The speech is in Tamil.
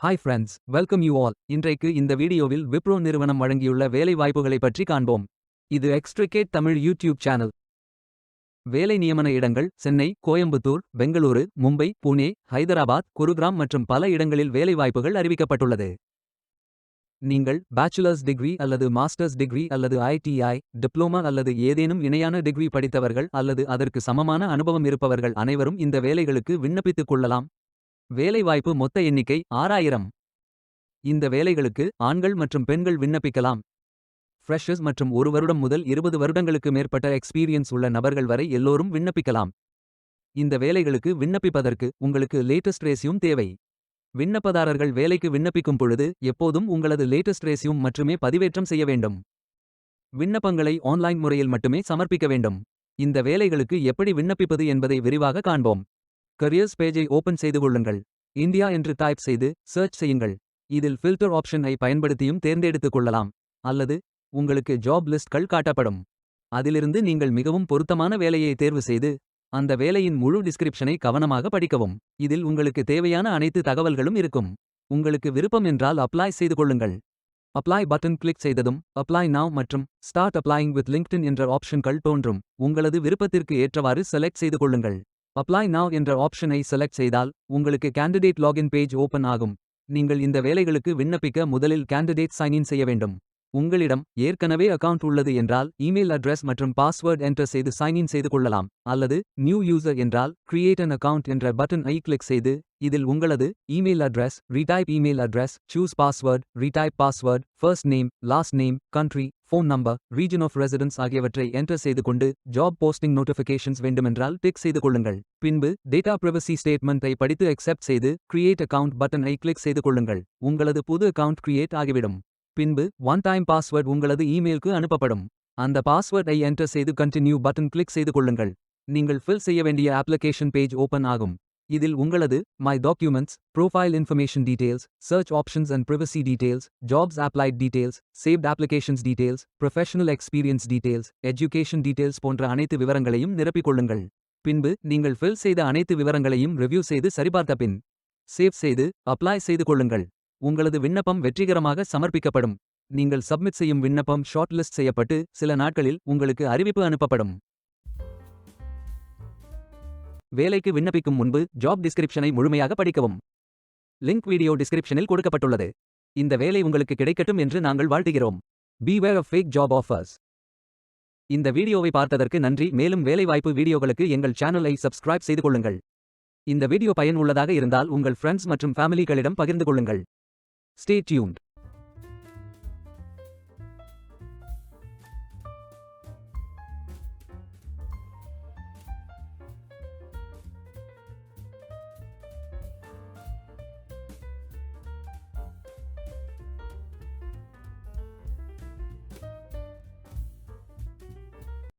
Hi friends, welcome you all. இன்றைக்கு இந்த வீடியோவில் விப்ரோ நிறுவனம் வழங்கியுள்ள வேலை வாய்ப்புகளை பற்றி காண்போம். இது எக்ஸ்ட்ரிகேட் தமிழ் யூடியூப் சேனல். வேலை நியமன இடங்கள் சென்னை, கோயம்புத்தூர், பெங்களூரு, மும்பை, புனே, ஹைதராபாத், குருகிராம் மற்றும் பல இடங்களில் வேலைவாய்ப்புகள் அறிவிக்கப்பட்டுள்ளது. நீங்கள் பேச்சுலர்ஸ் டிகிரி அல்லது மாஸ்டர்ஸ் டிகிரி அல்லது ஐடிஐ, டிப்ளோமா அல்லது ஏதேனும் இணையான டிகிரி படித்தவர்கள் அல்லது அதற்கு சமமான அனுபவம் இருப்பவர்கள் அனைவரும் இந்த வேலைகளுக்கு விண்ணப்பித்துக் கொள்ளலாம். வேலைவாய்ப்பு மொத்த எண்ணிக்கை 6000. இந்த வேலைகளுக்கு ஆண்கள் மற்றும் பெண்கள் விண்ணப்பிக்கலாம். ஃப்ரெஷர்ஸ் மற்றும் 1 வருடம் முதல் 20 வருடங்களுக்கு மேற்பட்ட எக்ஸ்பீரியன்ஸ் உள்ள நபர்கள் வரை எல்லோரும் விண்ணப்பிக்கலாம். இந்த வேலைகளுக்கு விண்ணப்பிப்பதற்கு உங்களுக்கு லேட்டஸ்ட் ரெஸ்யூம் தேவை. விண்ணப்பதாரர்கள் வேலைக்கு விண்ணப்பிக்கும் பொழுது எப்போதும் உங்களது லேட்டஸ்ட் ரெஸ்யூம் மட்டுமே பதிவேற்றம் செய்ய வேண்டும். விண்ணப்பங்களை ஆன்லைன் முறையில் மட்டுமே சமர்ப்பிக்க வேண்டும். இந்த வேலைகளுக்கு எப்படி விண்ணப்பிப்பது என்பதை விரிவாக காண்போம். கரியர்ஸ் பேஜை ஓபன் செய்து கொள்ளுங்கள். இந்தியா என்று டைப் செய்து சர்ச் செய்யுங்கள். இதில் ஃபில்டர் ஆப்ஷன் ஐ பயன்படுத்தியும் தேர்ந்தெடுத்துக் கொள்ளலாம். அல்லது உங்களுக்கு ஜாப் லிஸ்ட்கள் காட்டப்படும். அதிலிருந்து நீங்கள் மிகவும் பொருத்தமான வேலையை தேர்வு செய்து அந்த வேலையின் முழு டிஸ்கிரிப்ஷனை கவனமாக படிக்கவும். இதில் உங்களுக்கு தேவையான அனைத்து தகவல்களும் இருக்கும். உங்களுக்கு விருப்பம் என்றால் அப்ளை செய்து கொள்ளுங்கள். அப்ளை பட்டன் கிளிக் செய்ததும் அப்ளை நவ் மற்றும் ஸ்டார்ட் அப்ளையிங் வித் லிங்க்டின் என்ற ஆப்ஷன்கள் தோன்றும். உங்களது விருப்பத்திற்கு ஏற்றவாறு செலக்ட் செய்து கொள்ளுங்கள். அப்ளை நவ் என்ற ஆப்ஷனை செலக்ட் செய்தால் உங்களுக்கு கேண்டிடேட் லாகின் பேஜ் ஓபன் ஆகும். நீங்கள் இந்த வேலைகளுக்கு விண்ணப்பிக்க முதலில் கேண்டிடேட் சைன் இன் செய்ய வேண்டும். உங்களிடம் ஏற்கனவே அக்கவுண்ட் உள்ளது என்றால் இமெயில் அட்ரஸ் மற்றும் பாஸ்வேர்ட் என்டர் செய்து சைன் இன் செய்து கொள்ளலாம். அல்லது நியூ யூசர் என்றால் கிரியேட் அன் அக்கவுண்ட் என்ற பட்டன் ஐ கிளிக் செய்து இதில் உங்களது email address, retype email address, choose password, retype password, first name, last name, country, phone number, region of residence ஆகியவற்றை என்டர் செய்து கொண்டு ஜாப் போஸ்டிங் நோட்டிஃபிகேஷன்ஸ் வேண்டுமென்றால் டிக் செய்து கொள்ளுங்கள். பின்பு டேட்டா பிரைவசி ஸ்டேட்மெண்ட் ஐ படித்து அக்செப்ட் செய்து கிரியேட் அக்கவுண்ட் பட்டன் ஐ கிளிக் செய்து கொள்ளுங்கள். உங்களது புது அக்கவுண்ட் கிரியேட் ஆகிவிடும். பின்பு ஒன் டைம் பாஸ்வேர்ட் உங்களது இமெயிலுக்கு அனுப்பப்படும். அந்த பாஸ்வேர்ட் ஐ என்டர் செய்து கண்டினியூ பட்டன் கிளிக் செய்து கொள்ளுங்கள். நீங்கள் ஃபில் செய்ய வேண்டிய அப்ளிகேஷன் பேஜ் ஓபன் ஆகும். இதில் உங்களது my documents, profile information details, search options and privacy details, jobs applied details, saved applications details, professional experience details, education details போன்ற அனைத்து விவரங்களையும் நிரப்பிக் கொள்ளுங்கள். பின்பு நீங்கள் ஃபில் செய்த அனைத்து விவரங்களையும் ரிவ்யூ செய்து சரிபார்த்த பின் சேவ் செய்து அப்ளை செய்து கொள்ளுங்கள். உங்களது விண்ணப்பம் வெற்றிகரமாக சமர்ப்பிக்கப்படும். நீங்கள் சப்மிட் செய்யும் விண்ணப்பம் ஷார்ட் லிஸ்ட் செய்யப்பட்டு சில நாட்களில் உங்களுக்கு அறிவிப்பு அனுப்பப்படும். வேலைக்கு விண்ணப்பிக்கும் முன்பு ஜாப் டிஸ்கிரிப்ஷனை முழுமையாக படிக்கவும். லிங்க் வீடியோ டிஸ்கிரிப்ஷனில் கொடுக்கப்பட்டுள்ளது. இந்த வேலை உங்களுக்கு கிடைக்கட்டும் என்று நாங்கள் வாழ்த்துகிறோம். Beware of fake job offers. இந்த வீடியோவை பார்த்ததற்கு நன்றி. மேலும் வேலைவாய்ப்பு வீடியோகளுக்கு எங்கள் சேனலை சப்ஸ்கிரைப் செய்து கொள்ளுங்கள். இந்த வீடியோ பயன் உள்ளதாக இருந்தால் உங்கள் ஃப்ரெண்ட்ஸ் மற்றும் ஃபேமிலிகளிடம் பகிர்ந்து கொள்ளுங்கள். Stay tuned.